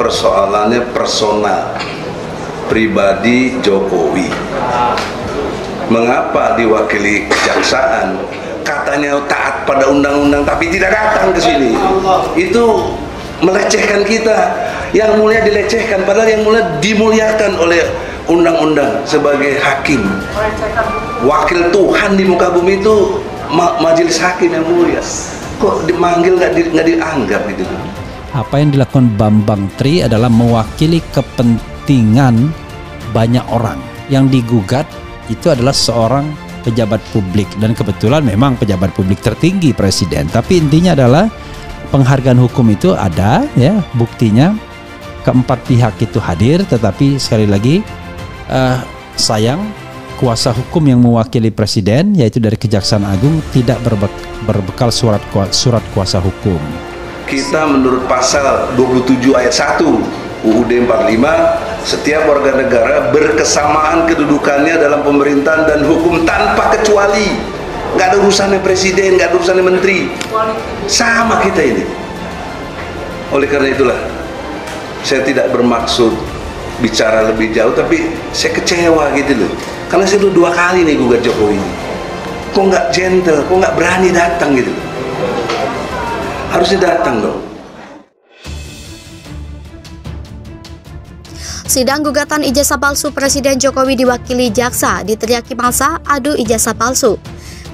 persoalannya personal pribadi Jokowi. Mengapa diwakili kejaksaan? Katanya taat pada undang-undang tapi tidak datang ke sini. Itu melecehkan kita. Yang mulia dilecehkan, padahal yang mulia dimuliakan oleh undang-undang sebagai hakim. Wakil Tuhan di muka bumi itu majelis hakim yang mulia. Kok dimanggil nggak dianggap gitu? Apa yang dilakukan Bambang Tri adalah mewakili kepentingan banyak orang. Yang digugat itu adalah seorang pejabat publik, dan kebetulan memang pejabat publik tertinggi presiden. Tapi intinya adalah penghargaan hukum itu ada, ya, buktinya keempat pihak itu hadir. Tetapi sekali lagi sayang kuasa hukum yang mewakili presiden, yaitu dari Kejaksaan Agung, tidak berbekal surat kuasa hukum. Kita menurut pasal 27 ayat 1 UUD 45, setiap warga negara berkesamaan kedudukannya dalam pemerintahan dan hukum tanpa kecuali. Nggak ada urusannya presiden, nggak ada urusannya menteri. Sama kita ini. Oleh karena itulah, saya tidak bermaksud bicara lebih jauh, tapi saya kecewa gitu loh. Karena saya udah 2 kali nih gugat Jokowi. Kok nggak gentle, kok nggak berani datang gitu. Harusnya datang dong. Sidang gugatan ijazah palsu Presiden Jokowi diwakili jaksa, diteriaki massa adu ijazah palsu.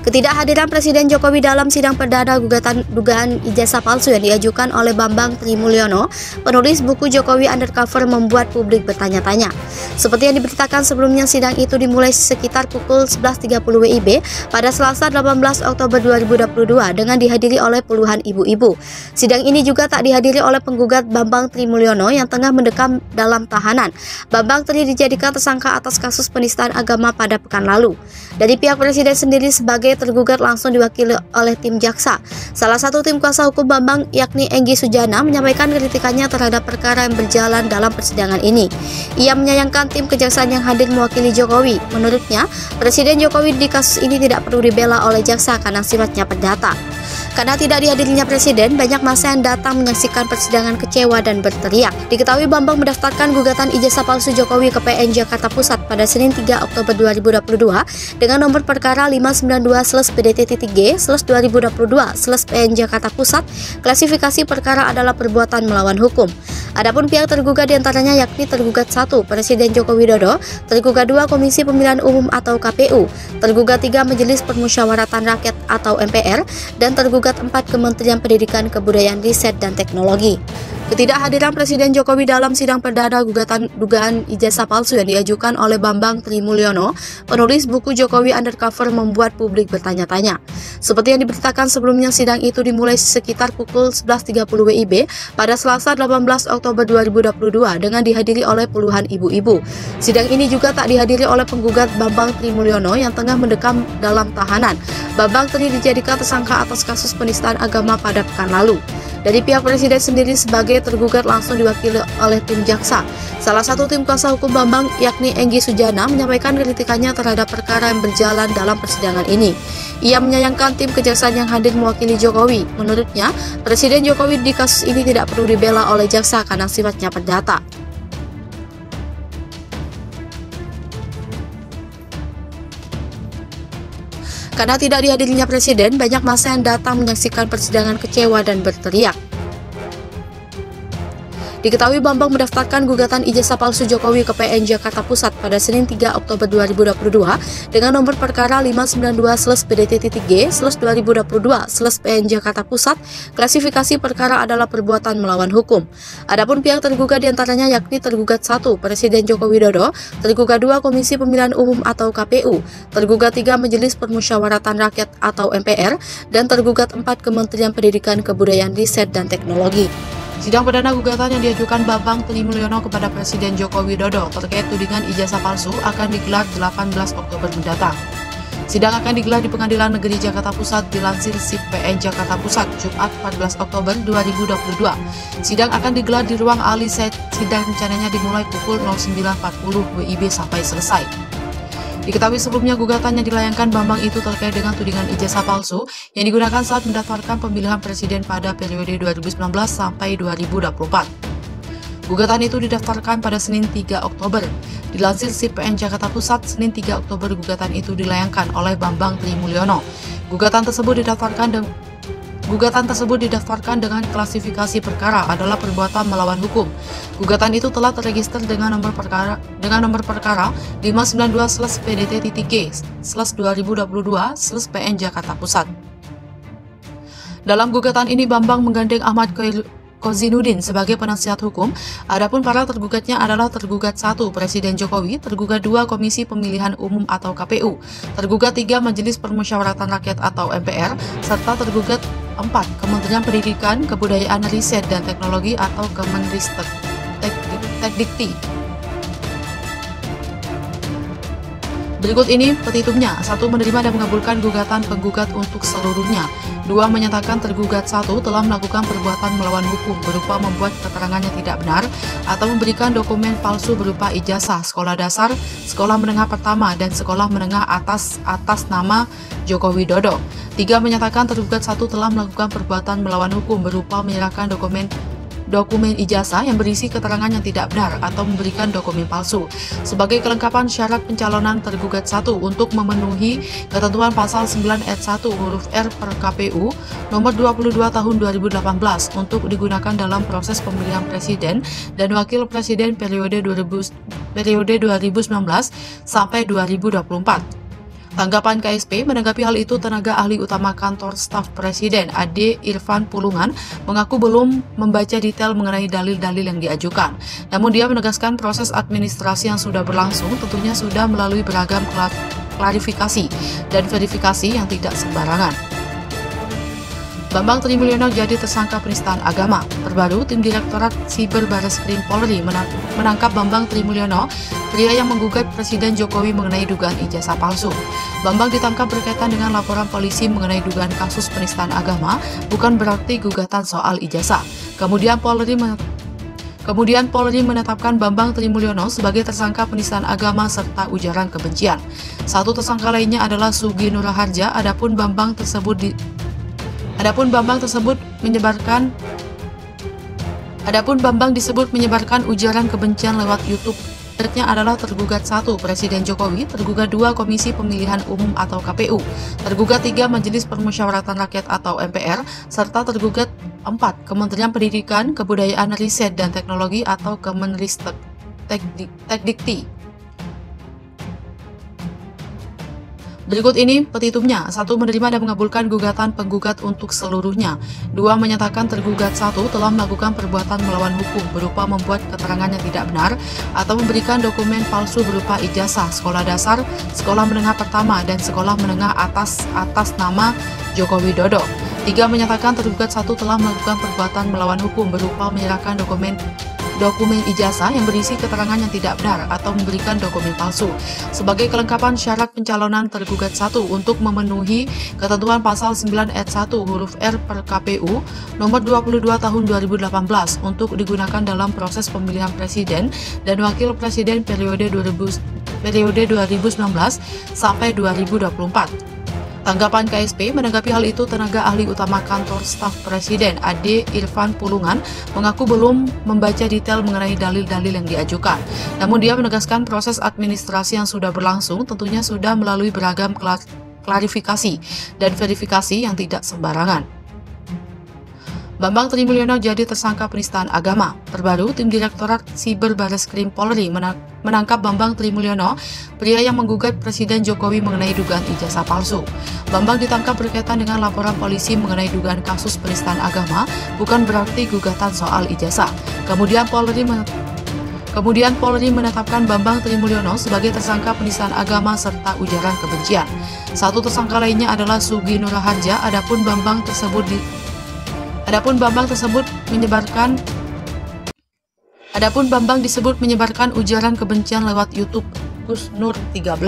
Ketidakhadiran Presiden Jokowi dalam sidang perdana gugatan dugaan ijazah palsu yang diajukan oleh Bambang Tri Mulyono, penulis buku Jokowi Undercover, membuat publik bertanya-tanya. Seperti yang diberitakan sebelumnya, sidang itu dimulai sekitar pukul 11.30 WIB pada Selasa 18 Oktober 2022 dengan dihadiri oleh puluhan ibu-ibu. Sidang ini juga tak dihadiri oleh penggugat Bambang Tri Mulyono yang tengah mendekam dalam tahanan. Bambang Tri dijadikan tersangka atas kasus penistaan agama pada pekan lalu. Dari pihak Presiden sendiri sebagai tergugat langsung diwakili oleh tim jaksa. Salah satu tim kuasa hukum Bambang, yakni Enggi Sujana, menyampaikan kritikannya terhadap perkara yang berjalan dalam persidangan ini. Ia menyayangkan tim kejaksaan yang hadir mewakili Jokowi. Menurutnya, Presiden Jokowi di kasus ini tidak perlu dibela oleh jaksa karena sifatnya perdata. Karena tidak dihadirinya Presiden, banyak massa yang datang menyaksikan persidangan kecewa dan berteriak. Diketahui Bambang mendaftarkan gugatan ijazah palsu Jokowi ke PN Jakarta Pusat pada Senin 3 Oktober 2022 dengan nomor perkara 592/PDT-G/2022/PN Jakarta Pusat. Klasifikasi perkara adalah perbuatan melawan hukum. Adapun pihak tergugat diantaranya yakni tergugat 1 Presiden Joko Widodo, tergugat 2 Komisi Pemilihan Umum atau KPU, tergugat 3 Majelis Permusyawaratan Rakyat atau MPR, dan tergugat 4 Kementerian Pendidikan, Kebudayaan, Riset, dan Teknologi. Ketidakhadiran Presiden Jokowi dalam sidang perdana gugatan dugaan ijazah palsu yang diajukan oleh Bambang Tri Mulyono, penulis buku Jokowi Undercover, membuat publik bertanya-tanya. Seperti yang diberitakan sebelumnya, sidang itu dimulai sekitar pukul 11.30 WIB pada Selasa 18 Oktober 2022 dengan dihadiri oleh puluhan ibu-ibu. Sidang ini juga tak dihadiri oleh penggugat Bambang Tri Mulyono yang tengah mendekam dalam tahanan. Bambang Tri dijadikan tersangka atas kasus penistaan agama pada pekan lalu. Dari pihak Presiden sendiri sebagai tergugat langsung diwakili oleh tim jaksa. Salah satu tim kuasa hukum Bambang, yakni Enggi Sujana, menyampaikan kritikannya terhadap perkara yang berjalan dalam persidangan ini. Ia menyayangkan tim kejaksaan yang hadir mewakili Jokowi. Menurutnya, Presiden Jokowi di kasus ini tidak perlu dibela oleh jaksa karena sifatnya perdata. Karena tidak dihadirinya Presiden, banyak massa yang datang menyaksikan persidangan kecewa dan berteriak. Diketahui Bambang mendaftarkan gugatan ijazah palsu Jokowi ke PN Jakarta Pusat pada Senin 3 Oktober 2022 dengan nomor perkara 592/PDT-G/2022/PN Jakarta Pusat. Klasifikasi perkara adalah perbuatan melawan hukum. Adapun pihak tergugat diantaranya yakni tergugat 1 Presiden Joko Widodo, tergugat 2 Komisi Pemilihan Umum atau KPU, tergugat 3 Majelis Permusyawaratan Rakyat atau MPR, dan tergugat 4 Kementerian Pendidikan, Kebudayaan, Riset, dan Teknologi. Sidang perdana gugatan yang diajukan Bambang Tri Mulyono kepada Presiden Joko Widodo terkait tudingan ijazah palsu akan digelar 18 Oktober mendatang. Sidang akan digelar di Pengadilan Negeri Jakarta Pusat dilansir SIP PN Jakarta Pusat Jumat 14 Oktober 2022. Sidang akan digelar di ruang ahli sidang, rencananya dimulai pukul 09.40 WIB sampai selesai. Diketahui sebelumnya gugatan yang dilayangkan Bambang itu terkait dengan tudingan ijazah palsu yang digunakan saat mendaftarkan pemilihan presiden pada periode 2019 sampai 2024. Gugatan itu didaftarkan pada Senin 3 Oktober. Dilansir SIP PN Jakarta Pusat, Senin 3 Oktober gugatan itu dilayangkan oleh Bambang Trimulyono. Gugatan tersebut didaftarkan dengan klasifikasi perkara adalah perbuatan melawan hukum. Gugatan itu telah terregister dengan nomor perkara 592/PDT-G/2022/PN Jakarta Pusat. Dalam gugatan ini Bambang menggandeng Ahmad Kozinuddin sebagai penasihat hukum. Adapun para tergugatnya adalah tergugat 1 Presiden Jokowi, tergugat 2 Komisi Pemilihan Umum atau KPU, tergugat 3 Majelis Permusyawaratan Rakyat atau MPR, serta tergugat 4 Kementerian Pendidikan, Kebudayaan, Riset dan Teknologi atau Kemenristek Tekdikti. Berikut ini petitumnya. 1. Menerima dan mengabulkan gugatan penggugat untuk seluruhnya. 2. Menyatakan tergugat 1 telah melakukan perbuatan melawan hukum berupa membuat keterangannya tidak benar atau memberikan dokumen palsu berupa ijazah sekolah dasar, sekolah menengah pertama, dan sekolah menengah atas nama Joko Widodo. 3. Menyatakan tergugat 1 telah melakukan perbuatan melawan hukum berupa menyerahkan dokumen ijazah yang berisi keterangan yang tidak benar atau memberikan dokumen palsu. Sebagai kelengkapan syarat pencalonan tergugat 1 untuk memenuhi ketentuan pasal 9 ayat 1 huruf R PKPU nomor 22 tahun 2018 untuk digunakan dalam proses pemilihan presiden dan wakil presiden periode 2019 sampai 2024. Tanggapan KSP menanggapi hal itu, tenaga ahli utama kantor staf presiden Ade Irfan Pulungan mengaku belum membaca detail mengenai dalil-dalil yang diajukan. Namun dia menegaskan proses administrasi yang sudah berlangsung tentunya sudah melalui beragam klarifikasi dan verifikasi yang tidak sembarangan. Bambang Trimulyono jadi tersangka penistaan agama. Terbaru, tim Direktorat Siber Bareskrim Polri menangkap Bambang Trimulyono, pria yang menggugat Presiden Jokowi mengenai dugaan ijazah palsu. Bambang ditangkap berkaitan dengan laporan polisi mengenai dugaan kasus penistaan agama, bukan berarti gugatan soal ijazah. Kemudian Polri menetapkan Bambang Trimulyono sebagai tersangka penistaan agama serta ujaran kebencian. 1 tersangka lainnya adalah Sugi Nurharja. Adapun Bambang disebut menyebarkan ujaran kebencian lewat YouTube. Tergugatnya adalah tergugat 1 Presiden Jokowi, tergugat 2 Komisi Pemilihan Umum atau KPU, tergugat 3 Majelis Permusyawaratan Rakyat atau MPR, serta tergugat 4 Kementerian Pendidikan, Kebudayaan, Riset dan Teknologi atau Kemenristek Tekdikti. Berikut ini petitumnya. 1. Menerima dan mengabulkan gugatan penggugat untuk seluruhnya. 2. Menyatakan tergugat 1 telah melakukan perbuatan melawan hukum berupa membuat keterangan yang tidak benar atau memberikan dokumen palsu berupa ijazah sekolah dasar, sekolah menengah pertama, dan sekolah menengah atas nama Joko Widodo. 3. Menyatakan tergugat 1 telah melakukan perbuatan melawan hukum berupa menyerahkan dokumen ijazah yang berisi keterangan yang tidak benar atau memberikan dokumen palsu. Sebagai kelengkapan syarat pencalonan tergugat 1 untuk memenuhi ketentuan pasal 9 ayat 1 huruf R PKPU nomor 22 tahun 2018 untuk digunakan dalam proses pemilihan presiden dan wakil presiden periode 2019 sampai 2024. Tanggapan KSP menanggapi hal itu, tenaga ahli utama kantor staf presiden Ade Irfan Pulungan mengaku belum membaca detail mengenai dalil-dalil yang diajukan. Namun dia menegaskan proses administrasi yang sudah berlangsung tentunya sudah melalui beragam klarifikasi dan verifikasi yang tidak sembarangan. Bambang Trimulyono jadi tersangka penistaan agama. Terbaru, tim Direktorat Siber Bareskrim Polri menangkap Bambang Trimulyono, pria yang menggugat Presiden Jokowi mengenai dugaan ijazah palsu. Bambang ditangkap berkaitan dengan laporan polisi mengenai dugaan kasus penistaan agama, bukan berarti gugatan soal ijazah. Kemudian Polri menetapkan Bambang Trimulyono sebagai tersangka penistaan agama serta ujaran kebencian. 1 tersangka lainnya adalah Sugi Nurharja. Adapun Bambang disebut menyebarkan ujaran kebencian lewat YouTube Gus Nur 13.